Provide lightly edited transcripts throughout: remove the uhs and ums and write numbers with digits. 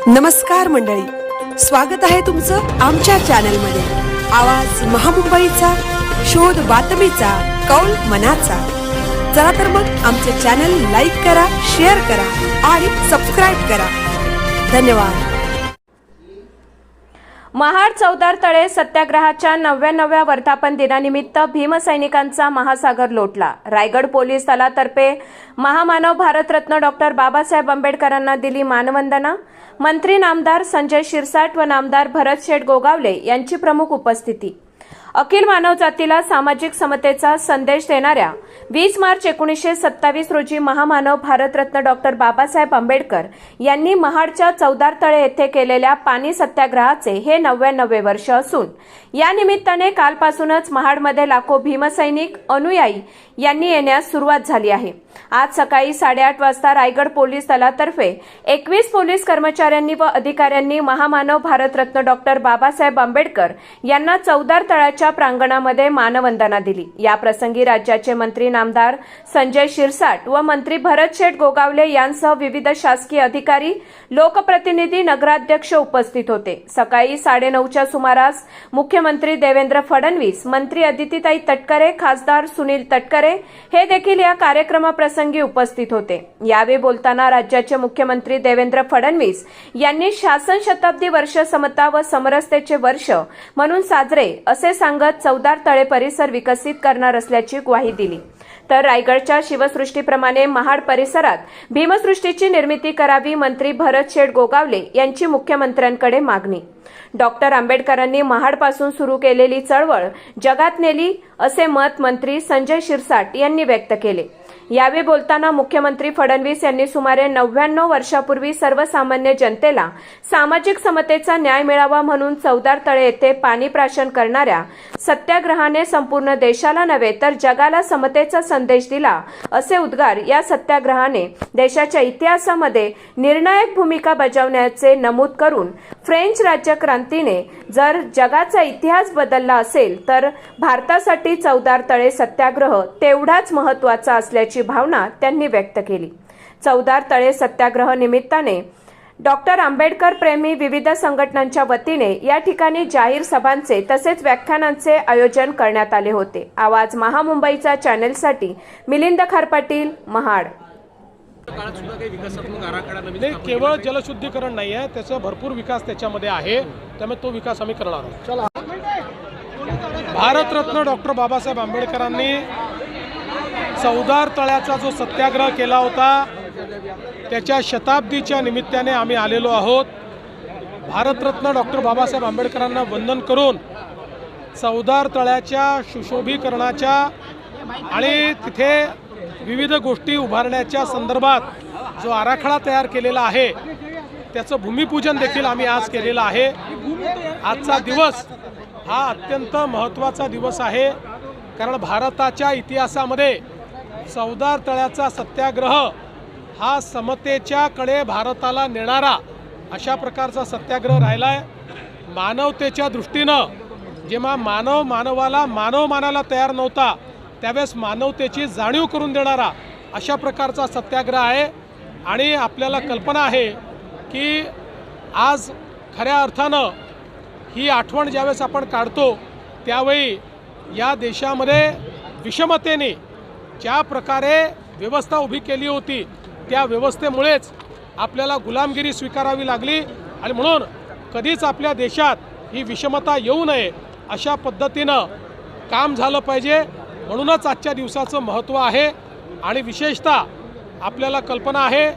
नमस्कार मंडळी, स्वागत आहे तुमचं आमच्या चॅनलमध्ये। आवाज महामुंबईचा, शोध बातमीचा, कौल मनाचा। चला तर मग आमचे चॅनल लाईक करा, शेअर करा आणि सबस्क्राइब करा। धन्यवाद। महाड चौदार तळे सत्याग्रहाच्या 99व्या वर्धापन दिनानिमित्त भीमसैनिकांचा महासागर लोटला। रायगड पोलीस दलातर्फे महामानव भारतरत्न डॉक्टर बाबासाहेब आंबेडकरांना दिली मानवंदना। मंत्री नामदार संजय शिरसाट व नामदार भरत शेठ गोगावले यांची प्रमुख उपस्थिती। अखिल मानवजातीला सामाजिक समतेचा संदेश देणाऱ्या 20 मार्च 1927 रोजी महामानव भारतरत्न डॉक्टर बाबासाहेब आंबेडकर यांनी महाडच्या चौदार तळे येथे केलेल्या पाणी सत्याग्रहाचे हे 99वे वर्ष असून या निमित्ताने कालपासूनच महाडमध्ये लाखो भीमसैनिक अनुयायी यांनी येण्यास सुरुवात झाली आहे। आज सकाळी 8:30 वाजता रायगड पोलीस दलातर्फे 21 पोलीस कर्मचाऱ्यांनी व अधिकाऱ्यांनी महामानव भारतरत्न डॉक्टर बाबासाहेब आंबेडकर यांना चौदार तळ्याच्या प्रांगणामध्ये मानवंदना दिली। या प्रसंगी राज्याचे मंत्री नामदार संजय शिरसाट व मंत्री भरत शेठ गोगावले यांसह विविध शासकीय अधिकारी, लोकप्रतिनिधी, नगराध्यक्ष उपस्थित होते। सकाळी 9:30च्या सुमारास मुख्यमंत्री देवेंद्र फडणवीस, मंत्री अदितीताई तटकरे, खासदार सुनील तटकरे हे देखील या कार्यक्रमाप्रसंगी उपस्थित होते। यावेळी बोलताना राज्याचे मुख्यमंत्री देवेंद्र फडणवीस यांनी शासन शताब्दी वर्ष समता व समरसतेचे वर्ष म्हणून साजरे असे सांगत चौदार तळे परिसर विकसित करणार असल्याची ग्वाही दिली। तर रायगडच्या शिवसृष्टीप्रमाणे महाड परिसरात भीमसृष्टीची निर्मिती करावी, मंत्री भरत शेठ गोगावले यांची मुख्यमंत्र्यांकडे मागणी। डॉक्टर आंबेडकरांनी महाडपासून सुरू केलेली चळवळ जगात नेली असे मत मंत्री संजय शिरसाट यांनी व्यक्त केले। यावेळी बोलताना मुख्यमंत्री फडणवीस यांनी सुमारे 99 वर्षापूर्वी सर्वसामान्य जनतेला सामाजिक समतेचा न्याय मिळावा म्हणून चौदार तळे येथे पाणी प्राशन करणाऱ्या सत्याग्रहाने संपूर्ण देशाला नव्हे तर जगाला समतेचा संदेश दिला असे उद्गार या सत्याग्रहाने देशाच्या इतिहासामध्ये निर्णायक भूमिका बजावण्याचे नमूद करून फ्रेंच राज्यक्रांतीने जर जगाचा इतिहास बदलला असेल तर भारतासाठी चौदार तळे सत्याग्रह तेवढाच महत्त्वाचा असल्याची भावना त्यांनी व्यक्त केली। चौदार तळे सत्याग्रह निमित्ताने डॉक्टर आंबेडकर प्रेमी विविध संघटनांच्या वतीने या ठिकाणी जाहीर सभांचे तसेच व्याख्यानांचे आयोजन करण्यात आले होते। आवाज महामुंबईचा चॅनलसाठी मिलिंद खारपाटील, महाड। केवळ जलशुद्धीकरण नाही आहे, त्याचा भरपूर विकास त्याच्यामध्ये आहे, त्यामुळे तो विकास आम्ही करणार आहोत। चला, भारतरत्न डॉक्टर बाबासाहेब आंबेडकरांनी चौदार तळ्याचा जो सत्याग्रह केला होता त्याच्या शताब्दीच्या निमित्ताने आम्ही आलेलो आहोत। भारतरत्न डॉक्टर बाबासाहेब आंबेडकरांना वंदन करून चौदार तळ्याच्या सुशोभीकरणाच्या आणि तिथे विविध गोष्टी उभारण्याच्या संदर्भात जो आराखडा तयार केलेला आहे त्याचं भूमिपूजन देखील आम्ही आज केलेलं आहे। आजचा दिवस हा अत्यंत महत्त्वाचा दिवस आहे, कारण भारताच्या इतिहासामध्ये चौदार तळ्याचा सत्याग्रह हा समतेच्या कडे भारताला नेणारा अशा प्रकारचा सत्याग्रह राहिला आहे। मानवतेच्या दृष्टीनं जेव्हा मानवाला मानव मानायला तयार नव्हता त्यावेळेस मानवतेची जाणीव करून देणारा अशा प्रकारचा सत्याग्रह आहे। आणि आपल्याला कल्पना आहे की आज खऱ्या अर्थानं ही आठवण ज्यावेळेस आपण काढतो त्यावेळी या देशामध्ये विषमतेने ज्या प्रकारे व्यवस्था उभी केली होती त्या व्यवस्थेमुळेच आपल्याला गुलामगिरी स्वीकारावी लागली आणि म्हणून कधीच आपल्या देशात ही विषमता येऊ नये अशा पद्धतीनं काम झालं पाहिजे, म्हणूनच आजच्या दिवसाचं महत्त्व आहे। आणि विशेषतः आपल्याला कल्पना आहे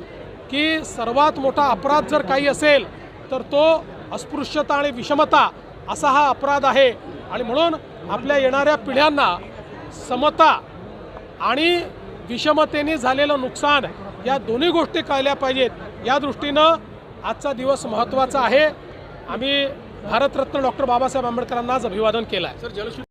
की सर्वात मोठा अपराध जर काही असेल तर तो अस्पृश्यता आणि विषमता असा हा अपराध आहे। आणि म्हणून आपल्या येणाऱ्या पिढ्यांना समता आणि विषमतेने झालेलं नुकसान या दोन्ही गोष्टी कळल्या पाहिजेत। या दृष्टीनं आजचा दिवस महत्त्वाचा आहे। आम्ही भारतरत्न डॉक्टर बाबासाहेब आंबेडकरांना आज अभिवादन केलं आहे।